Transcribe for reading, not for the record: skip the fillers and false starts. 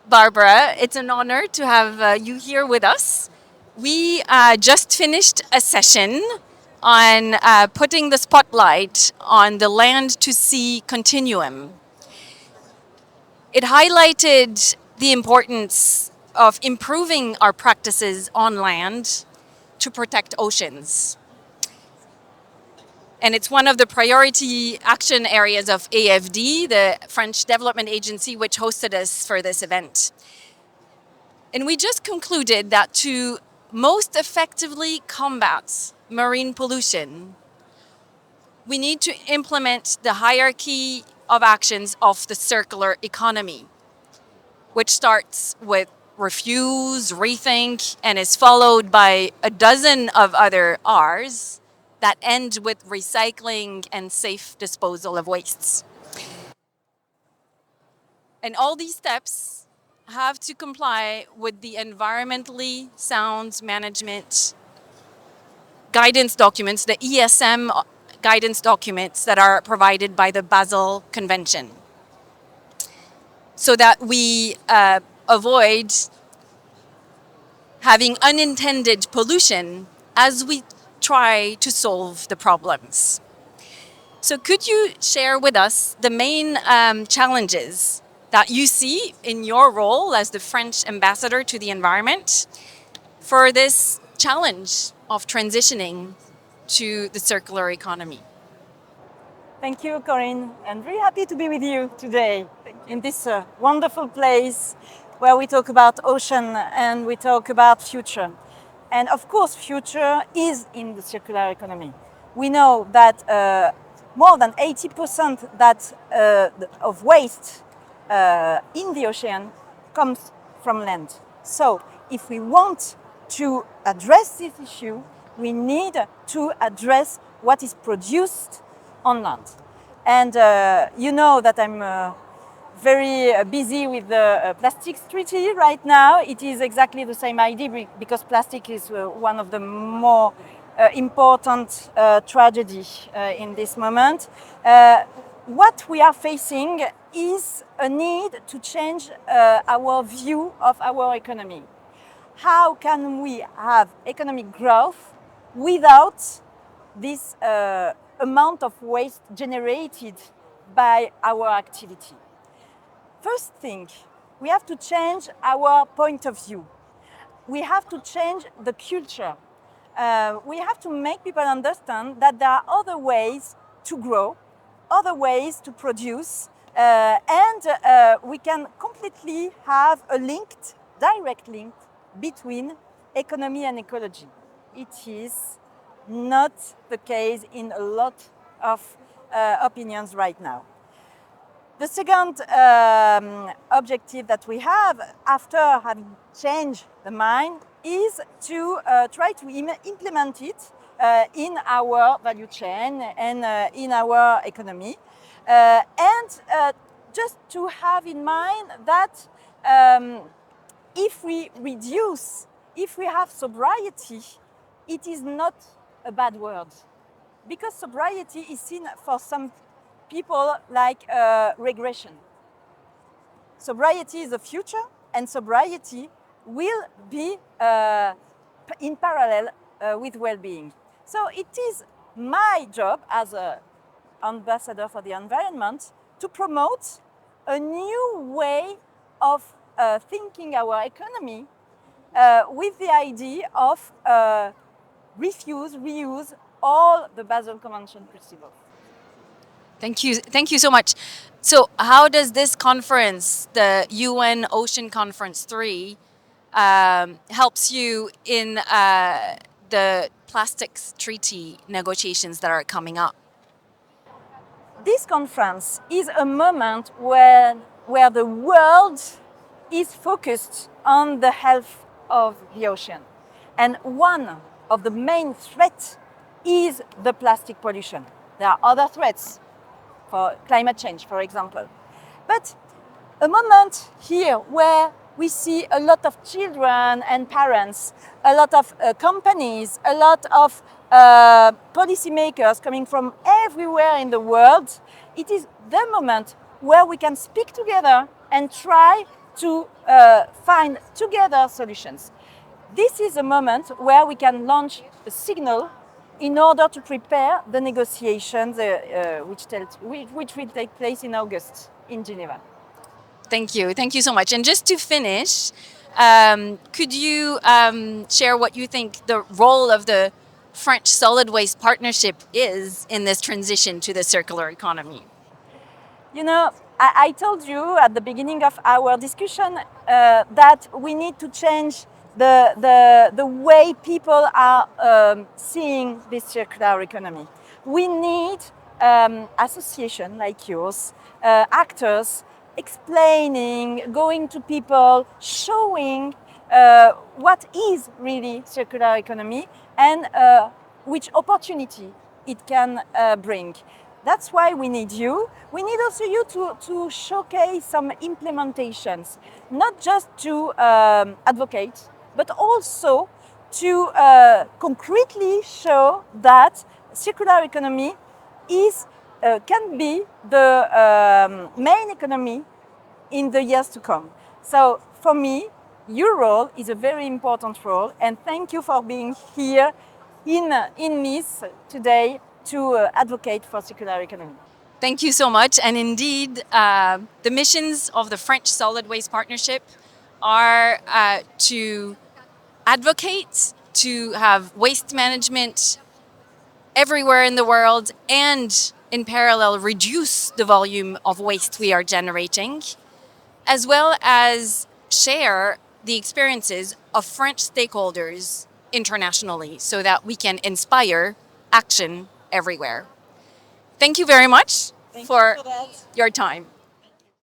Barbara. It's an honor to have you here with us. We just finished a session on putting the spotlight on the land to sea continuum. It highlighted the importance of improving our practices on land to protect oceans. And it's one of the priority action areas of AFD, the French Development Agency, which hosted us for this event. And we just concluded that to most effectively combat marine pollution, we need to implement the hierarchy of actions of the circular economy, which starts with refuse, rethink, and is followed by a dozen of other R's that end with recycling and safe disposal of wastes. And all these steps have to comply with the environmentally sound management guidance documents, the ESM guidance documents that are provided by the Basel Convention, so that we avoid having unintended pollution as we try to solve the problems. So could you share with us the main challenges that you see in your role as the French ambassador to the environment for this challenge of transitioning to the circular economy? Thank you, Corinne, and very happy to be with you today in this wonderful place where we talk about ocean and we talk about future. And of course, future is in the circular economy. We know that more than 80% of waste in the ocean comes from land. So if we want to address this issue, we need to address what is produced on land. And you know that I'm very busy with the plastics treaty right now. It is exactly the same idea because plastic is one of the more important tragedy in this moment. What we are facing is a need to change our view of our economy. How can we have economic growth without this amount of waste generated by our activity? First thing, we have to change our point of view. We have to change the culture. We have to make people understand that there are other ways to grow, other ways to produce, and we can completely have a direct link between economy and ecology. It is not the case in a lot of opinions right now. The second objective that we have after having changed the mind is to try to implement it in our value chain and in our economy. And just to have in mind that if we have sobriety, it is not a bad word. Because sobriety is seen for some people like regression. Sobriety is the future, and sobriety will be in parallel with well-being. So it is my job as an ambassador for the environment to promote a new way of thinking our economy with the idea of refuse, reuse all the Basel Convention principles. Thank you so much. So how does this conference, the UN Ocean Conference 3, helps you in the plastics treaty negotiations that are coming up? This conference is a moment where the world is focused on the health of the ocean. And one of the main threats is the plastic pollution. There are other threats, for climate change, for example. But a moment here where we see a lot of children and parents, a lot of companies, a lot of policymakers coming from everywhere in the world, it is the moment where we can speak together and try to find together solutions. This is a moment where we can launch a signal in order to prepare the negotiations which will take place in August in Geneva. Thank you. Thank you so much. And just to finish, could you share what you think the role of the French Solid Waste Partnership is in this transition to the circular economy? You know, I told you at the beginning of our discussion that we need to change the way people are seeing this circular economy. We need associations like yours, actors explaining, going to people, showing what is really circular economy and which opportunity it can bring. That's why we need you. We need also you to showcase some implementations, not just to advocate, but also to concretely show that circular economy is can be the main economy in the years to come. So for me, your role is a very important role, and thank you for being here in Nice today to advocate for circular economy. Thank you so much. And indeed, the missions of the French Solid Waste Partnership are to advocate, to have waste management everywhere in the world, and in parallel, reduce the volume of waste we are generating, as well as share the experiences of French stakeholders internationally so that we can inspire action everywhere. Thank you very much Thank you for for that. your time.